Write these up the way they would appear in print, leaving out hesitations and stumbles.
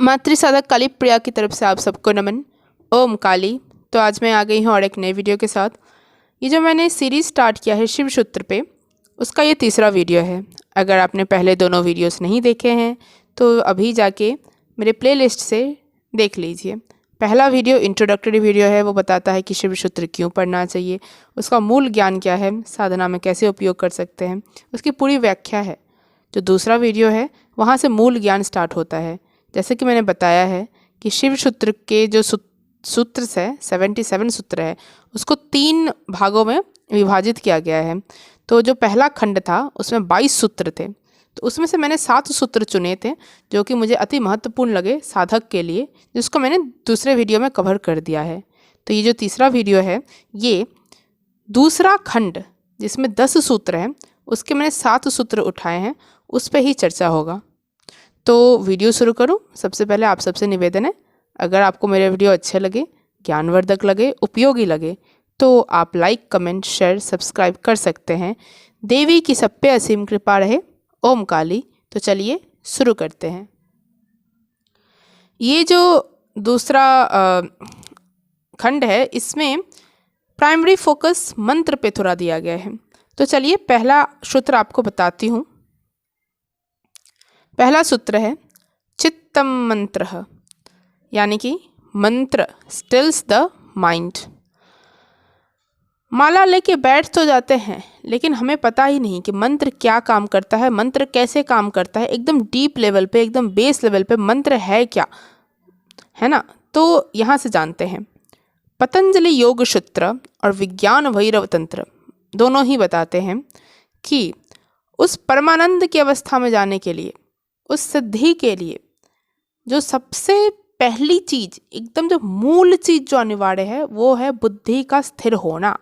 मातृ साधक काली प्रिया की तरफ से आप सबको नमन। ओम काली। तो आज मैं आ गई हूँ और एक नए वीडियो के साथ। ये जो मैंने सीरीज़ स्टार्ट किया है शिव सूत्र पे, उसका ये तीसरा वीडियो है। अगर आपने पहले दोनों वीडियोस नहीं देखे हैं तो अभी जाके मेरे प्लेलिस्ट से देख लीजिए। पहला वीडियो इंट्रोडक्टरी वीडियो है, वो बताता है कि शिव सूत्र क्यों पढ़ना चाहिए, उसका मूल ज्ञान क्या है, साधना में कैसे उपयोग कर सकते हैं, उसकी पूरी व्याख्या है। जो दूसरा वीडियो है वहाँ से मूल ज्ञान स्टार्ट होता है। जैसे कि मैंने बताया है कि शिव सूत्र के जो सूत्र है 77 सूत्र है, उसको 3 भागों में विभाजित किया गया है। तो जो पहला खंड था उसमें 22 सूत्र थे, तो उसमें से मैंने 7 सूत्र चुने थे जो कि मुझे अति महत्वपूर्ण लगे साधक के लिए, जिसको मैंने दूसरे वीडियो में कवर कर दिया है। तो ये जो तीसरा वीडियो है, ये दूसरा खंड जिसमें 10 सूत्र हैं, उसके मैंने 7 सूत्र उठाए हैं, उस पर ही चर्चा होगा। तो वीडियो शुरू करूं। सबसे पहले आप सबसे निवेदन है, अगर आपको मेरे वीडियो अच्छे लगे, ज्ञानवर्धक लगे, उपयोगी लगे, तो आप लाइक, कमेंट, शेयर, सब्सक्राइब कर सकते हैं। देवी की सब पे असीम कृपा रहे। ओम काली। तो चलिए शुरू करते हैं। ये जो दूसरा खंड है, इसमें प्राइमरी फोकस मंत्र पे थोड़ा दिया गया है। तो चलिए पहला सूत्र आपको बताती हूँ। पहला सूत्र है चित्तम मंत्र, यानी कि मंत्र स्टिल्स द माइंड। माला लेके बैठ तो जाते हैं, लेकिन हमें पता ही नहीं कि मंत्र क्या काम करता है, मंत्र कैसे काम करता है। एकदम डीप लेवल पे, एकदम बेस लेवल पे मंत्र है क्या, है ना। तो यहाँ से जानते हैं। पतंजलि योग सूत्र और विज्ञान भैरव तंत्र दोनों ही बताते हैं कि उस परमानंद की अवस्था में जाने के लिए, उस सिद्धि के लिए, जो सबसे पहली चीज, एकदम जो मूल चीज जो अनिवार्य है, वो है बुद्धि का स्थिर होना।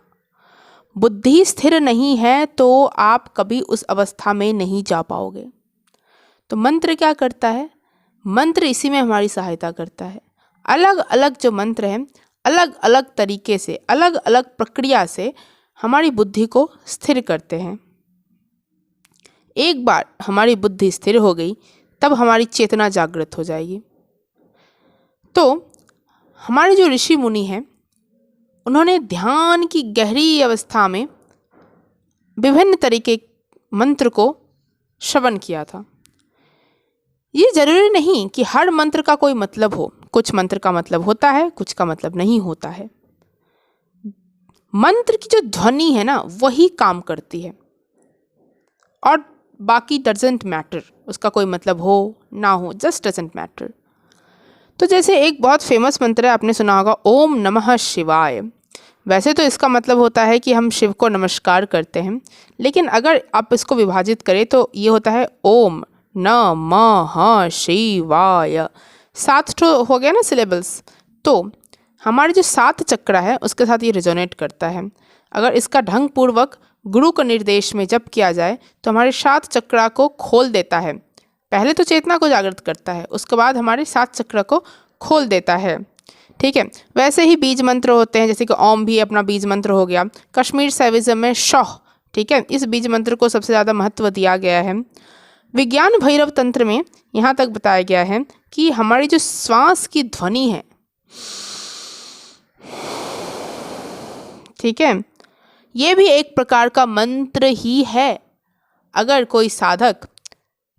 बुद्धि स्थिर नहीं है तो आप कभी उस अवस्था में नहीं जा पाओगे। तो मंत्र क्या करता है? मंत्र इसी में हमारी सहायता करता है। अलग अलग जो मंत्र हैं, अलग अलग तरीके से, अलग अलग प्रक्रिया से हमारी बुद्धि को स्थिर करते हैं। एक बार हमारी बुद्धि स्थिर हो गई, तब हमारी चेतना जागृत हो जाएगी। तो हमारे जो ऋषि मुनि हैं, उन्होंने ध्यान की गहरी अवस्था में विभिन्न तरीके मंत्र को श्रवण किया था। ये जरूरी नहीं कि हर मंत्र का कोई मतलब हो। कुछ मंत्र का मतलब होता है, कुछ का मतलब नहीं होता है। मंत्र की जो ध्वनि है ना, वही काम करती है, और बाकी डजंट मैटर, उसका कोई मतलब हो ना हो, जस्ट डजंट मैटर। तो जैसे एक बहुत फेमस मंत्र है, आपने सुना होगा, ओम नमः शिवाय। वैसे तो इसका मतलब होता है कि हम शिव को नमस्कार करते हैं, लेकिन अगर आप इसको विभाजित करें तो ये होता है ओम नमः शिवाय। 7 हो गया ना सिलेबल्स। तो हमारे जो 7 चक्र है उसके साथ ये रिजोनेट करता है। अगर इसका ढंग पूर्वक गुरु के निर्देश में जप किया जाए तो हमारे 7 चक्रा को खोल देता है। पहले तो चेतना को जागृत करता है, उसके बाद हमारे 7 चक्र को खोल देता है। ठीक है। वैसे ही बीज मंत्र होते हैं, जैसे कि ओम भी अपना बीज मंत्र हो गया। कश्मीर सैविज्म में शौह, ठीक है, इस बीज मंत्र को सबसे ज़्यादा महत्व दिया गया है। विज्ञान भैरव तंत्र में यहाँ तक बताया गया है कि हमारी जो श्वास की ध्वनि है, ठीक है, ये भी एक प्रकार का मंत्र ही है। अगर कोई साधक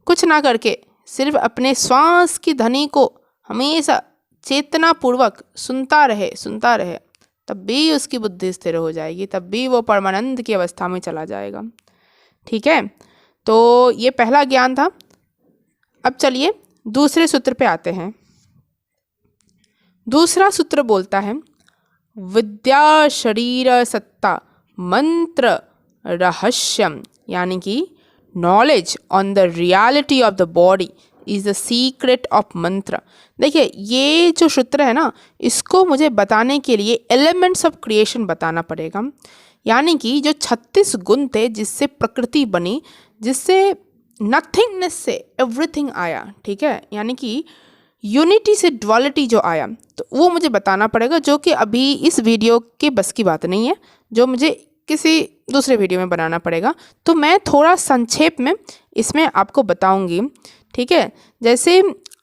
कुछ ना करके सिर्फ अपने श्वास की ध्वनि को हमेशा चेतना पूर्वक सुनता रहे, तब भी उसकी बुद्धि स्थिर हो जाएगी, तब भी वो परमानंद की अवस्था में चला जाएगा। ठीक है। तो ये पहला ज्ञान था। अब चलिए दूसरे सूत्र पे आते हैं। दूसरा सूत्र बोलता है विद्या शरीर सत्ता मंत्र रहस्यम, यानी कि knowledge on the reality of the body is the secret of मंत्र। देखिए, ये जो सूत्र है ना, इसको मुझे बताने के लिए एलिमेंट्स ऑफ क्रिएशन बताना पड़ेगा। यानी कि जो 36 गुण थे जिससे प्रकृति बनी, जिससे नथिंगनेस से एवरीथिंग आया, ठीक है, यानी कि यूनिटी से ड्युअलिटी जो आया, तो वो मुझे बताना पड़ेगा, जो कि अभी इस वीडियो के बस की बात नहीं है, जो मुझे किसी दूसरे वीडियो में बनाना पड़ेगा। तो मैं थोड़ा संक्षेप में इसमें आपको बताऊंगी। ठीक है। जैसे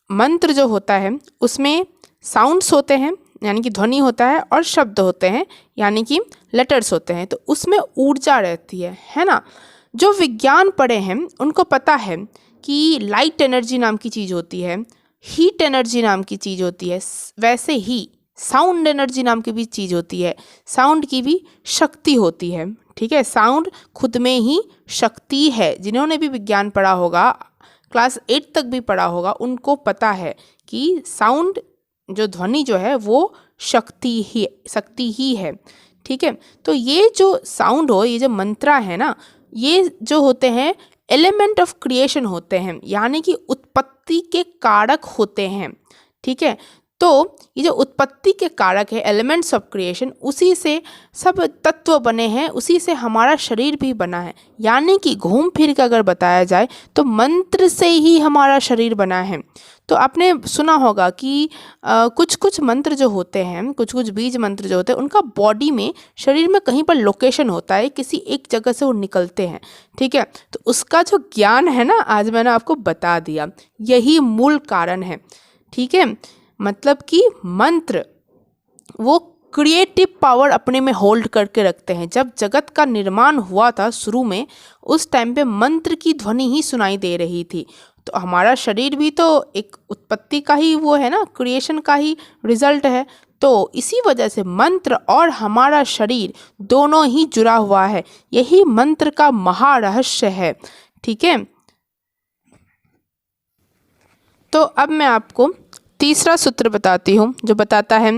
मंत्र जो होता है उसमें साउंड्स होते हैं यानी कि ध्वनि होता है, और शब्द होते हैं यानी कि लेटर्स होते हैं। तो उसमें ऊर्जा रहती है ना। जो विज्ञान पढ़े हैं उनको पता है कि लाइट एनर्जी नाम की चीज़ होती है, हीट एनर्जी नाम की चीज़ होती है, वैसे ही साउंड एनर्जी नाम की भी चीज़ होती है। साउंड की भी शक्ति होती है, ठीक है। साउंड खुद में ही शक्ति है। जिन्होंने भी विज्ञान पढ़ा होगा, क्लास 8 तक भी पढ़ा होगा, उनको पता है कि साउंड जो ध्वनि जो है वो शक्ति ही है, ठीक है। तो ये जो साउंड हो, ये जो मंत्रा है ना, ये जो होते हैं एलिमेंट ऑफ क्रिएशन होते हैं, यानी कि उत्पत्ति के कारक होते हैं, ठीक है। तो ये जो उत्पत्ति के कारक है, एलिमेंट्स ऑफ क्रिएशन, उसी से सब तत्व बने हैं, उसी से हमारा शरीर भी बना है। यानी कि घूम फिर के अगर बताया जाए तो मंत्र से ही हमारा शरीर बना है। तो आपने सुना होगा कि कुछ कुछ मंत्र जो होते हैं, कुछ कुछ बीज मंत्र जो होते हैं, उनका बॉडी में, शरीर में कहीं पर लोकेशन होता है, किसी एक जगह से वो निकलते हैं, ठीक है। तो उसका जो ज्ञान है ना, आज मैंने आपको बता दिया, यही मूल कारण है, ठीक है। मतलब कि मंत्र वो क्रिएटिव पावर अपने में होल्ड करके रखते हैं। जब जगत का निर्माण हुआ था शुरू में, उस टाइम पे मंत्र की ध्वनि ही सुनाई दे रही थी। तो हमारा शरीर भी तो एक उत्पत्ति का ही वो है ना, क्रिएशन का ही रिजल्ट है। तो इसी वजह से मंत्र और हमारा शरीर दोनों ही जुड़ा हुआ है। यही मंत्र का महारहस्य है, ठीक है। तो अब मैं आपको तीसरा सूत्र बताती हूँ, जो बताता है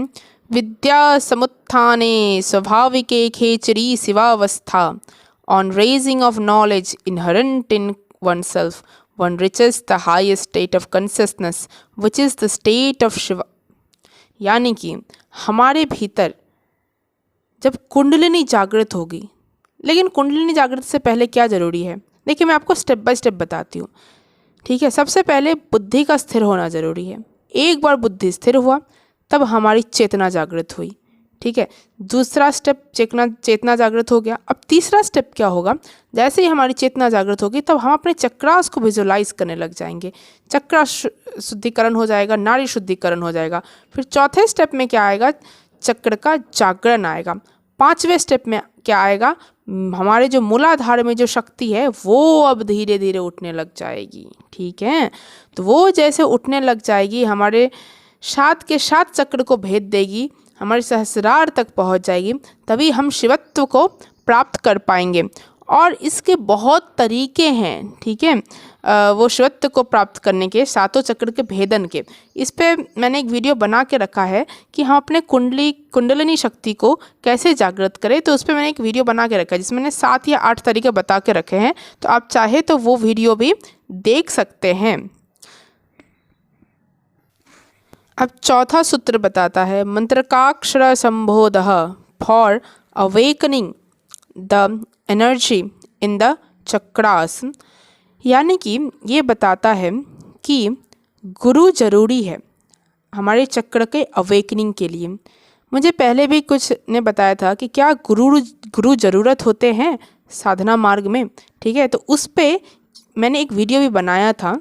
विद्या समुत्थाने स्वाभाविके खेचरी शिवावस्था, on raising of knowledge inherent in oneself one reaches the highest state of consciousness which is the state of Shiva. यानी कि हमारे भीतर जब कुंडलिनी जागृत होगी, लेकिन कुंडलिनी जागृत से पहले क्या ज़रूरी है, देखिए मैं आपको स्टेप बाय स्टेप बताती हूँ, ठीक है। सबसे पहले बुद्धि का स्थिर होना ज़रूरी है। एक बार बुद्धि स्थिर हुआ तब हमारी चेतना जागृत हुई, ठीक है। दूसरा स्टेप चेतना जागृत हो गया। अब तीसरा स्टेप क्या होगा, जैसे ही हमारी चेतना जागृत होगी तब हम अपने चक्रास को विजुलाइज करने लग जाएंगे। चक्र शुद्धिकरण हो जाएगा, नाड़ी शुद्धिकरण हो जाएगा। फिर चौथे स्टेप में क्या आएगा, चक्र का जागरण आएगा। पांचवें स्टेप में क्या आएगा, हमारे जो मूलाधार में जो शक्ति है वो अब धीरे धीरे उठने लग जाएगी, ठीक है। तो वो जैसे उठने लग जाएगी, हमारे सात के सात चक्र को भेद देगी, हमारे सहस्रार तक पहुंच जाएगी, तभी हम शिवत्व को प्राप्त कर पाएंगे। और इसके बहुत तरीके हैं, ठीक है, वो शिवत्व को प्राप्त करने के, सातों चक्र के भेदन के। इस पे मैंने एक वीडियो बना के रखा है कि हम अपने कुंडलिनी शक्ति को कैसे जागृत करें। तो उस पर मैंने एक वीडियो बना के रखा है जिसमें मैंने 7 या 8 तरीके बता के रखे हैं। तो आप चाहे तो वो वीडियो भी देख सकते हैं। अब चौथा सूत्र बताता है मंत्रकाक्षर संबोधः for awakening the energy in the chakras. यानी कि ये बताता है कि गुरु जरूरी है हमारे चक्र के अवेकनिंग के लिए। मुझे पहले भी कुछ ने बताया था कि क्या गुरु ज़रूरत होते हैं साधना मार्ग में, ठीक है। तो उस पर मैंने एक वीडियो भी बनाया था,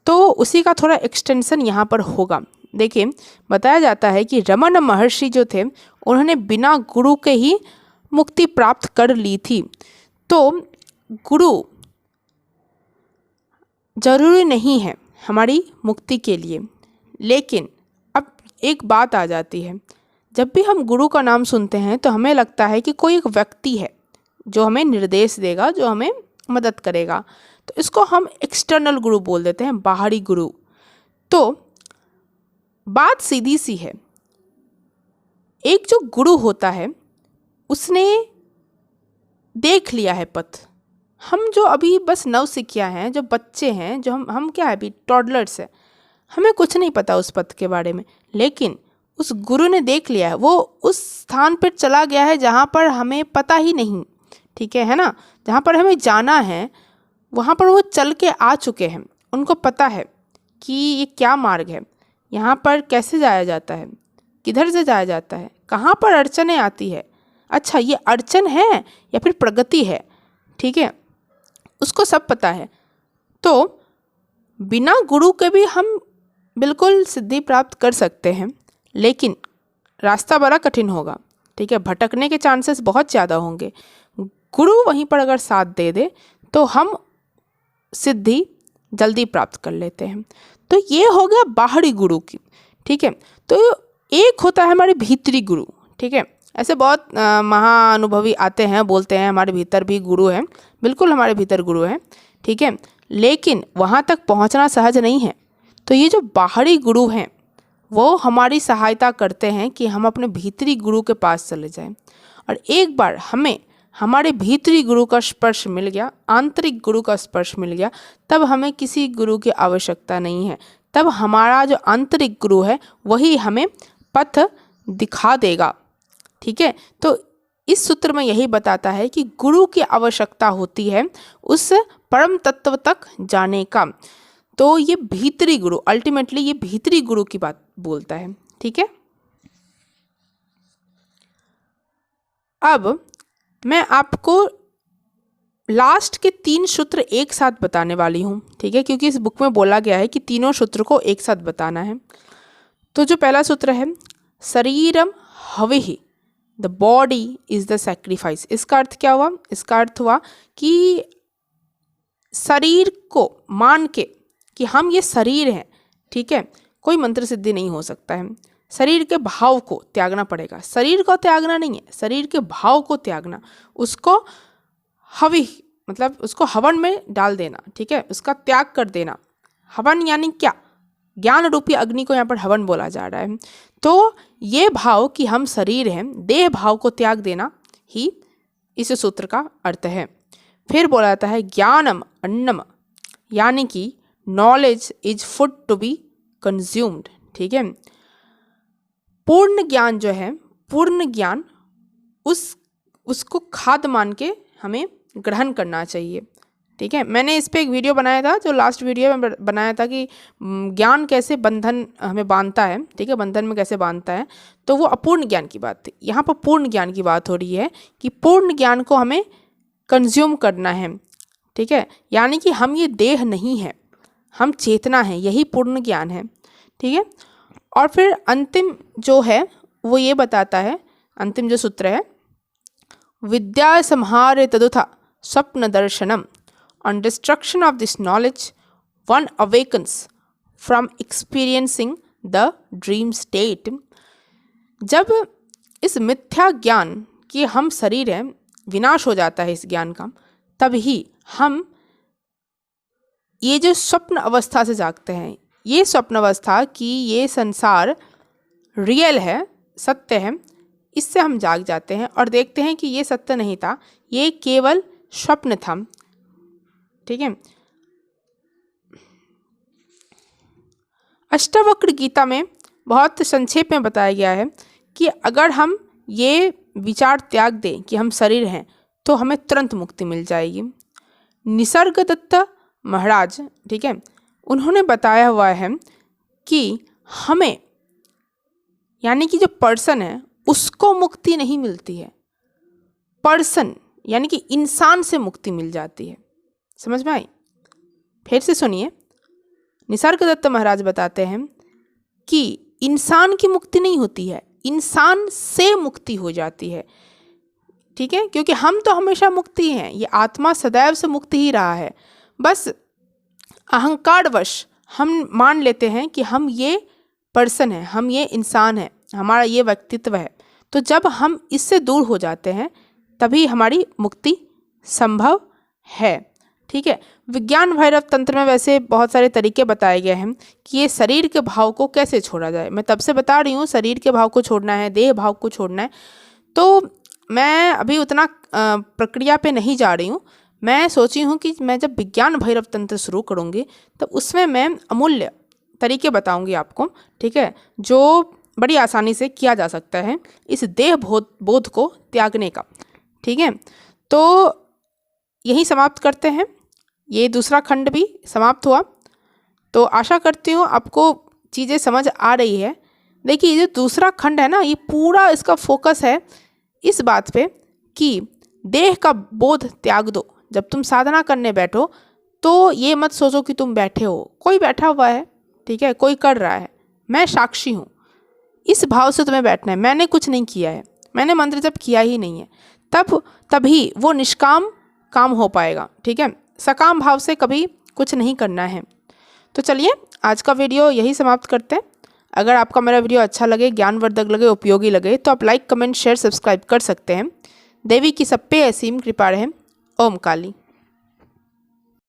तो उसी का थोड़ा एक्सटेंशन यहाँ पर होगा। देखिए, बताया जाता है कि रमन महर्षि जो थे उन्होंने बिना गुरु के ही मुक्ति प्राप्त कर ली थी। तो गुरु जरूरी नहीं है हमारी मुक्ति के लिए। लेकिन अब एक बात आ जाती है, जब भी हम गुरु का नाम सुनते हैं तो हमें लगता है कि कोई एक व्यक्ति है जो हमें निर्देश देगा, जो हमें मदद करेगा। तो इसको हम एक्सटर्नल गुरु बोल देते हैं, बाहरी गुरु। तो बात सीधी सी है, एक जो गुरु होता है उसने देख लिया है पथ। हम जो अभी बस नवसिखिया हैं, जो बच्चे हैं, जो हम क्या है अभी टॉडलर्स है, हमें कुछ नहीं पता उस पथ के बारे में। लेकिन उस गुरु ने देख लिया है, वो उस स्थान पर चला गया है जहाँ पर हमें पता ही नहीं, ठीक है ना। जहाँ पर हमें जाना है वहाँ पर वो चल के आ चुके हैं। उनको पता है कि ये क्या मार्ग है, यहाँ पर कैसे जाया जाता है, किधर से जाया जाता है, कहाँ पर अड़चनें आती है, अच्छा ये अड़चन है या फिर प्रगति है, ठीक है, उसको सब पता है। तो बिना गुरु के भी हम बिल्कुल सिद्धि प्राप्त कर सकते हैं, लेकिन रास्ता बड़ा कठिन होगा। ठीक है, भटकने के चांसेस बहुत ज़्यादा होंगे। गुरु वहीं पर अगर साथ दे दे तो हम सिद्धि जल्दी प्राप्त कर लेते हैं। तो ये हो गया बाहरी गुरु की। ठीक है, तो एक होता है हमारे भीतरी गुरु। ठीक है, ऐसे बहुत महाअनुभवी आते हैं, बोलते हैं हमारे भीतर भी गुरु हैं। बिल्कुल हमारे भीतर गुरु हैं। ठीक है, लेकिन वहाँ तक पहुँचना सहज नहीं है। तो ये जो बाहरी गुरु हैं वो हमारी सहायता करते हैं कि हम अपने भीतरी गुरु के पास चले जाएं। और एक बार हमें हमारे भीतरी गुरु का स्पर्श मिल गया, आंतरिक गुरु का स्पर्श मिल गया, तब हमें किसी गुरु की आवश्यकता नहीं है। तब हमारा जो आंतरिक गुरु है वही हमें पथ दिखा देगा। ठीक है, तो इस सूत्र में यही बताता है कि गुरु की आवश्यकता होती है उस परम तत्व तक जाने का। तो ये भीतरी गुरु, अल्टीमेटली ये भीतरी गुरु की बात बोलता है। ठीक है, अब मैं आपको लास्ट के 3 सूत्र एक साथ बताने वाली हूँ। ठीक है, क्योंकि इस बुक में बोला गया है कि तीनों सूत्र को एक साथ बताना है। तो जो पहला सूत्र है, शरीरम हविः, the body is the sacrifice. इसका अर्थ क्या हुआ? इसका अर्थ हुआ कि शरीर को मान के कि हम ये शरीर हैं। ठीक है, कोई मंत्र सिद्धि नहीं हो सकता है। शरीर के भाव को त्यागना पड़ेगा। शरीर को त्यागना नहीं है, शरीर के भाव को त्यागना, उसको हवि मतलब उसको हवन में डाल देना। ठीक है, उसका त्याग कर देना। हवन यानी क्या? ज्ञान रूपी अग्नि को यहाँ पर हवन बोला जा रहा है। तो ये भाव कि हम शरीर हैं, देह भाव को त्याग देना ही इस सूत्र का अर्थ है। फिर बोला जाता है ज्ञानम अन्नम, यानी कि knowledge is food to be consumed. ठीक है, पूर्ण ज्ञान जो है, पूर्ण ज्ञान उसको खाद मान के हमें ग्रहण करना चाहिए। ठीक है, मैंने इस पे एक वीडियो बनाया था, जो लास्ट वीडियो में बनाया था कि ज्ञान कैसे बंधन हमें बांधता है। ठीक है, बंधन में कैसे बांधता है, तो वो अपूर्ण ज्ञान की बात थी। यहाँ पर पूर्ण ज्ञान की बात हो रही है कि पूर्ण ज्ञान को हमें कंज्यूम करना है। ठीक है, यानी कि हम ये देह नहीं है, हम चेतना है, यही पूर्ण ज्ञान है। ठीक है, और फिर अंतिम जो है वो ये बताता है, अंतिम जो सूत्र है, विद्या संहारे तदुथा स्वप्न दर्शनम, on destruction of this knowledge one awakens from experiencing the dream state. जब इस मिथ्या ज्ञान कि हम शरीर हैं विनाश हो जाता है इस ज्ञान का, तभी हम ये जो स्वप्न अवस्था से जागते हैं, ये स्वप्न अवस्था कि ये संसार रियल है, सत्य है, इससे हम जाग जाते हैं और देखते हैं कि ये सत्य नहीं था, ये केवल स्वप्न था। ठीक है, अष्टावक्र गीता में बहुत संक्षेप में बताया गया है कि अगर हम ये विचार त्याग दें कि हम शरीर हैं तो हमें तुरंत मुक्ति मिल जाएगी। निसर्गदत्त महाराज, ठीक है, उन्होंने बताया हुआ है कि हमें यानी कि जो पर्सन है उसको मुक्ति नहीं मिलती है, पर्सन यानी कि इंसान से मुक्ति मिल जाती है। समझ में आई? फिर से सुनिए, निसर्गदत्त महाराज बताते हैं कि इंसान की मुक्ति नहीं होती है, इंसान से मुक्ति हो जाती है। ठीक है, क्योंकि हम तो हमेशा मुक्ति हैं, ये आत्मा सदैव से मुक्ति ही रहा है। बस अहंकारवश हम मान लेते हैं कि हम ये पर्सन है, हम ये इंसान है, हमारा ये व्यक्तित्व है। तो जब हम इससे दूर हो जाते हैं तभी हमारी मुक्ति संभव है। ठीक है, विज्ञान भैरव तंत्र में वैसे बहुत सारे तरीके बताए गए हैं कि ये शरीर के भाव को कैसे छोड़ा जाए। मैं तब से बता रही हूँ शरीर के भाव को छोड़ना है, देह भाव को छोड़ना है। तो मैं अभी उतना प्रक्रिया पे नहीं जा रही हूँ। मैं सोची हूँ कि मैं जब विज्ञान भैरव तंत्र शुरू करूँगी तब उसमें मैं अमूल्य तरीके बताऊँगी आपको। ठीक है, जो बड़ी आसानी से किया जा सकता है इस देह बोध को त्यागने का। ठीक है, तो यही समाप्त करते हैं, ये दूसरा खंड भी समाप्त हुआ। तो आशा करती हूँ आपको चीज़ें समझ आ रही है। देखिए, ये जो दूसरा खंड है ना, ये पूरा इसका फोकस है इस बात पे कि देह का बोध त्याग दो। जब तुम साधना करने बैठो तो ये मत सोचो कि तुम बैठे हो, कोई बैठा हुआ है, ठीक है, कोई कर रहा है, मैं साक्षी हूँ, इस भाव से तुम्हें बैठना है। मैंने कुछ नहीं किया है, मैंने मंत्र जप किया ही नहीं है, तभी वो निष्काम काम हो पाएगा। ठीक है, सकाम भाव से कभी कुछ नहीं करना है। तो चलिए आज का वीडियो यही समाप्त करते हैं। अगर आपका मेरा वीडियो अच्छा लगे, ज्ञानवर्धक लगे, उपयोगी लगे तो आप लाइक, कमेंट, शेयर, सब्सक्राइब कर सकते हैं। देवी की सब पे असीम कृपा रहे। ओम काली।